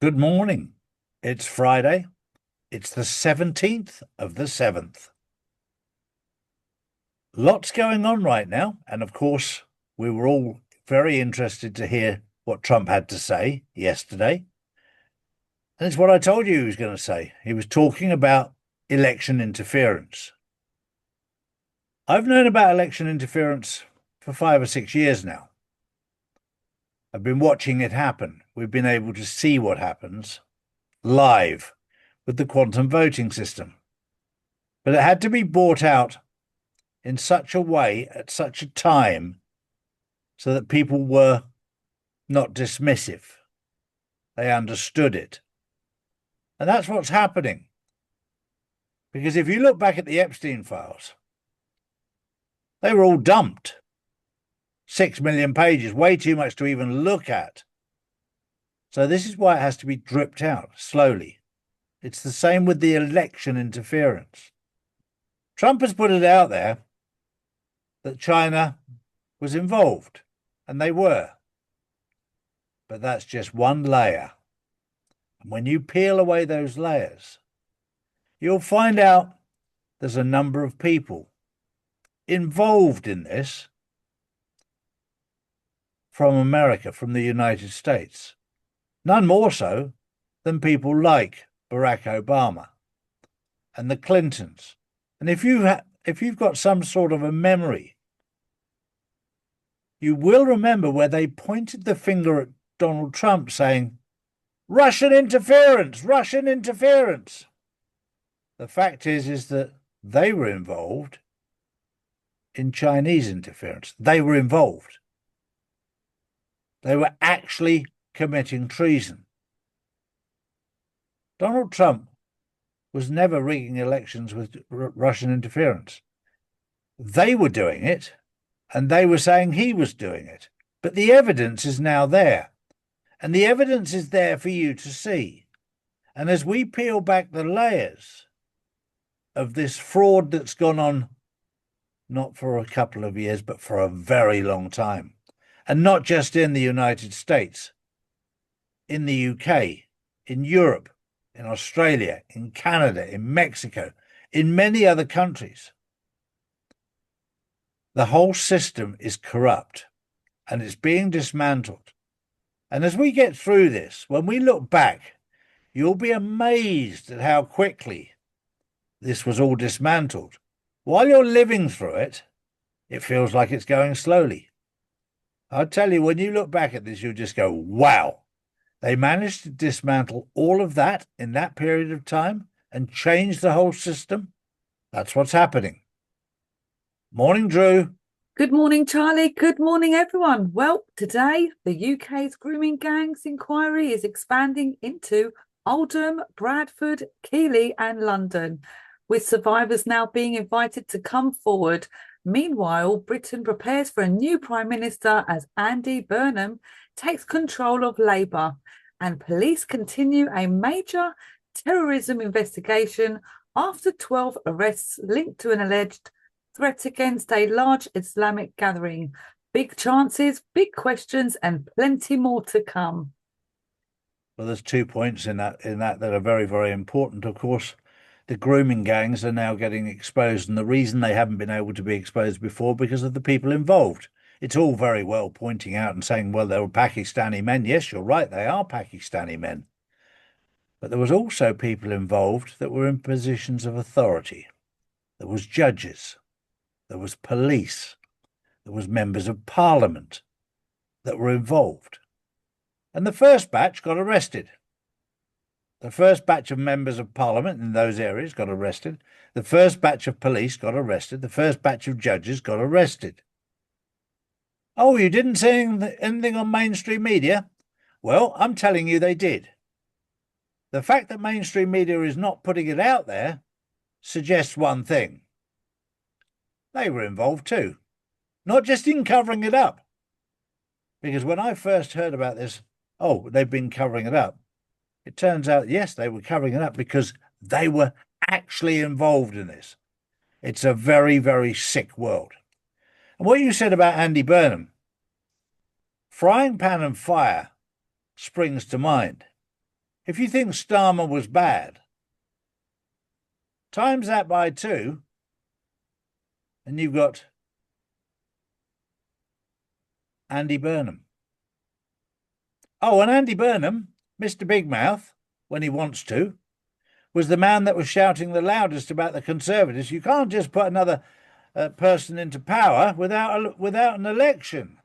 Good morning. It's Friday. It's the 17th of the 7th. Lots going on right now. And of course, we were all very interested to hear what Trump had to say yesterday. And it's what I told you he was going to say. He was talking about election interference. I've known about election interference for 5 or 6 years now. I've been watching it happen. We've been able to see what happens live with the quantum voting system. But it had to be brought out in such a way at such a time so that people were not dismissive. They understood it. And that's what's happening. Because if you look back at the Epstein files, they were all dumped. 6 million pages, way too much to even look at. So this is why it has to be dripped out slowly. It's the same with the election interference. Trump has put it out there that China was involved, and they were. But that's just one layer. And when you peel away those layers, you'll find out there's a number of people involved in this from America, from the United States. None more so than people like Barack Obama and the Clintons. And if you've got some sort of a memory, you will remember where they pointed the finger at Donald Trump saying, Russian interference, Russian interference. The fact is that they were involved in Chinese interference. They were involved. They were actually committing treason. Donald Trump was never rigging elections with Russian interference. They were doing it, and they were saying he was doing it. But the evidence is now there, and the evidence is there for you to see. And as we peel back the layers of this fraud that's gone on, not for a couple of years, but for a very long time, and not just in the United States, in the UK, in Europe, in Australia, in Canada, in Mexico, in many other countries. The whole system is corrupt and it's being dismantled. And as we get through this, when we look back, you'll be amazed at how quickly this was all dismantled. While you're living through it, it feels like it's going slowly. I'll tell you, when you look back at this, you'll just go, wow. They managed to dismantle all of that in that period of time and change the whole system. That's what's happening. Morning, Drew. Good morning, Charlie. Good morning, everyone. Well, today, the UK's grooming gangs inquiry is expanding into Oldham, Bradford, Keighley, and London, with survivors now being invited to come forward. Meanwhile, Britain prepares for a new Prime Minister as Andy Burnham takes control of Labour, and police continue a major terrorism investigation after 12 arrests linked to an alleged threat against a large Islamic gathering. Big chances, big questions, and plenty more to come. Well, there's 2 points in that that are very, very important. Of course, the grooming gangs are now getting exposed, and the reason they haven't been able to be exposed before because of the people involved. It's all very well pointing out and saying, well, they were Pakistani men. Yes, you're right, they are Pakistani men. But there was also people involved that were in positions of authority. There was judges. There was police. There was members of parliament that were involved. And the first batch got arrested. The first batch of members of parliament in those areas got arrested. The first batch of police got arrested. The first batch of judges got arrested. Oh, you didn't say anything on mainstream media? Well, I'm telling you they did. The fact that mainstream media is not putting it out there suggests one thing. They were involved too, not just in covering it up. Because when I first heard about this, oh, they've been covering it up. It turns out, yes, they were covering it up because they were actually involved in this. It's a very, very sick world. And what you said about Andy Burnham, frying pan and fire springs to mind. If you think Starmer was bad, times that by 2, and you've got Andy Burnham. Oh, and Andy Burnham, Mr. Big Mouth, when he wants to, was the man that was shouting the loudest about the Conservatives. You can't just put another person into power without an election.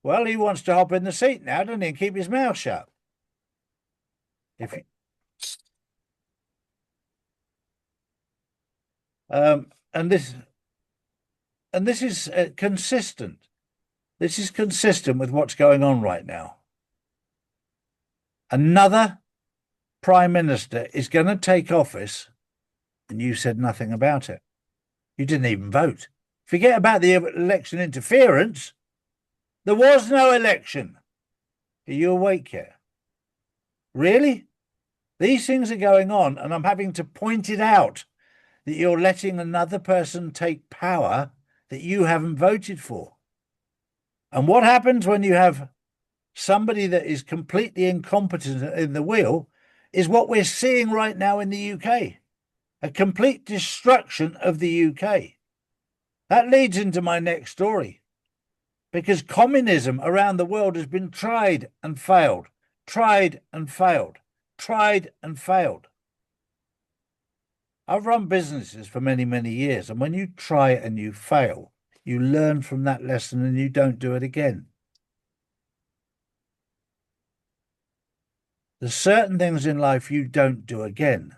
Well, he wants to hop in the seat now, doesn't he, and keep his mouth shut. And this is consistent. This is consistent with what's going on right now. Another prime minister is going to take office, and you said nothing about it. You didn't even vote. Forget about the election interference. There was no election. Are you awake yet? Really? These things are going on, and I'm having to point it out that you're letting another person take power that you haven't voted for. And what happens when you have somebody that is completely incompetent in the wheel is what we're seeing right now in the UK. A complete destruction of the UK. That leads into my next story. Because communism around the world has been tried and failed, tried and failed, tried and failed. I've run businesses for many, many years, and when you try and you fail, you learn from that lesson and you don't do it again. There's certain things in life you don't do again.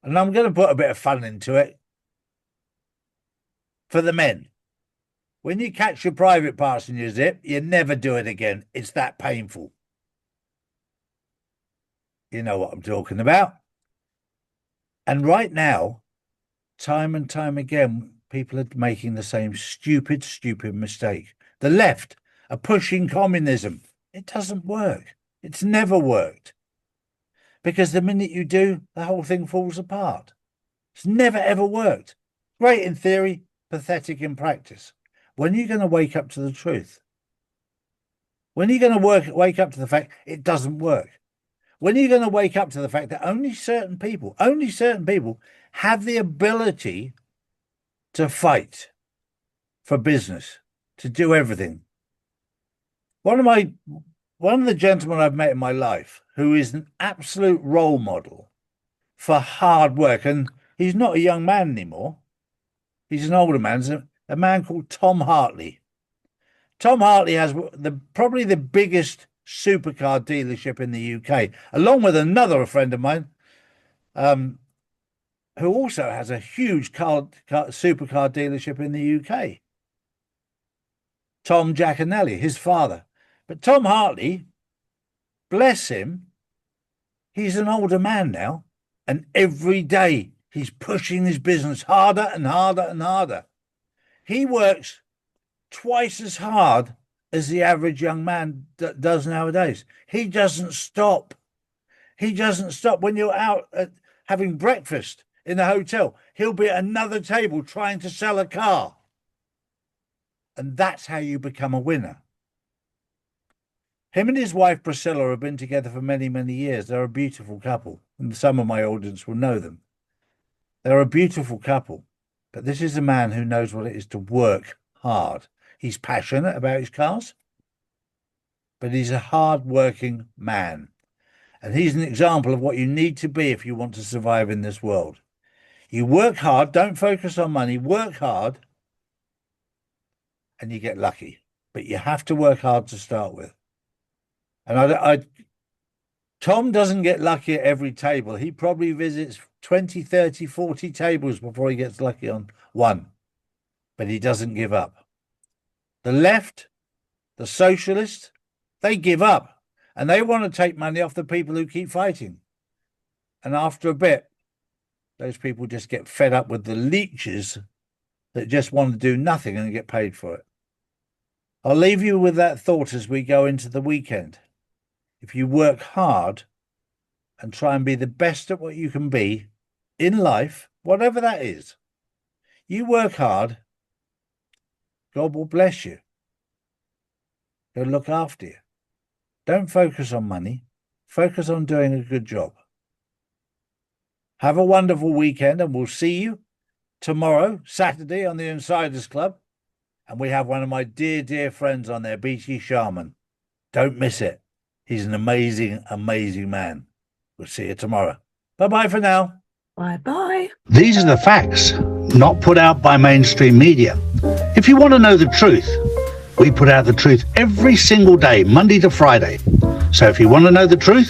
And I'm going to put a bit of fun into it for the men. When you catch your private parts in your zip, you never do it again. It's that painful. You know what I'm talking about. And right now, time and time again, people are making the same stupid mistake. The left are pushing communism. It doesn't work. It's never worked. Because the minute you do, the whole thing falls apart. It's never, ever worked. Great in theory, pathetic in practice. When are you going to wake up to the truth? When are you going to wake up to the fact it doesn't work? When are you going to wake up to the fact that only certain people have the ability to fight for business, to do everything? One of the gentlemen I've met in my life who is an absolute role model for hard work, and he's not a young man anymore. He's an older man, a man called Tom Hartley. Tom Hartley has probably the biggest supercar dealership in the UK, along with another friend of mine, who also has a huge supercar dealership in the UK. Tom Giaconelli, his father. But Tom Hartley, bless him, he's an older man now, and every day he's pushing his business harder and harder and harder. He works twice as hard as the average young man does nowadays. He doesn't stop. He doesn't stop. When you're out having breakfast in the hotel, he'll be at another table trying to sell a car. And that's how you become a winner. Him and his wife, Priscilla, have been together for many, many years. They're a beautiful couple, and some of my audience will know them. They're a beautiful couple, but this is a man who knows what it is to work hard. He's passionate about his cars, but he's a hard-working man. And he's an example of what you need to be if you want to survive in this world. You work hard, don't focus on money, work hard, and you get lucky. But you have to work hard to start with. And Tom doesn't get lucky at every table. He probably visits 20, 30, 40 tables before he gets lucky on one. But he doesn't give up. The left, the socialists, they give up. And they want to take money off the people who keep fighting. And after a bit, those people just get fed up with the leeches that just want to do nothing and get paid for it. I'll leave you with that thought as we go into the weekend. If you work hard and try and be the best at what you can be in life, whatever that is, you work hard, God will bless you. He'll look after you. Don't focus on money. focus on doing a good job. Have a wonderful weekend, and we'll see you tomorrow, Saturday, on the Insiders Club. And we have one of my dear, dear friends on there, BT Sharman. Don't miss it. He's an amazing, amazing man. We'll see you tomorrow. Bye-bye for now. Bye-bye. These are the facts, not put out by mainstream media. If you want to know the truth, we put out the truth every single day, Monday to Friday. So if you want to know the truth,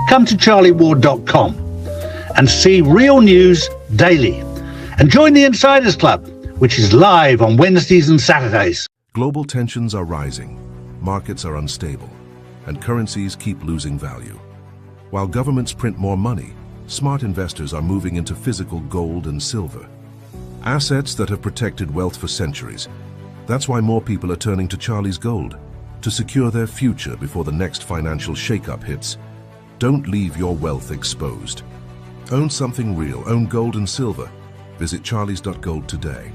come to charlieward.com and see real news daily. And join the Insiders Club, which is live on Wednesdays and Saturdays. Global tensions are rising, markets are unstable, and currencies keep losing value. While governments print more money, smart investors are moving into physical gold and silver, assets that have protected wealth for centuries. That's why more people are turning to Charlie's Gold to secure their future before the next financial shakeup hits. Don't leave your wealth exposed. Own something real. Own gold and silver. Visit charlies.gold today.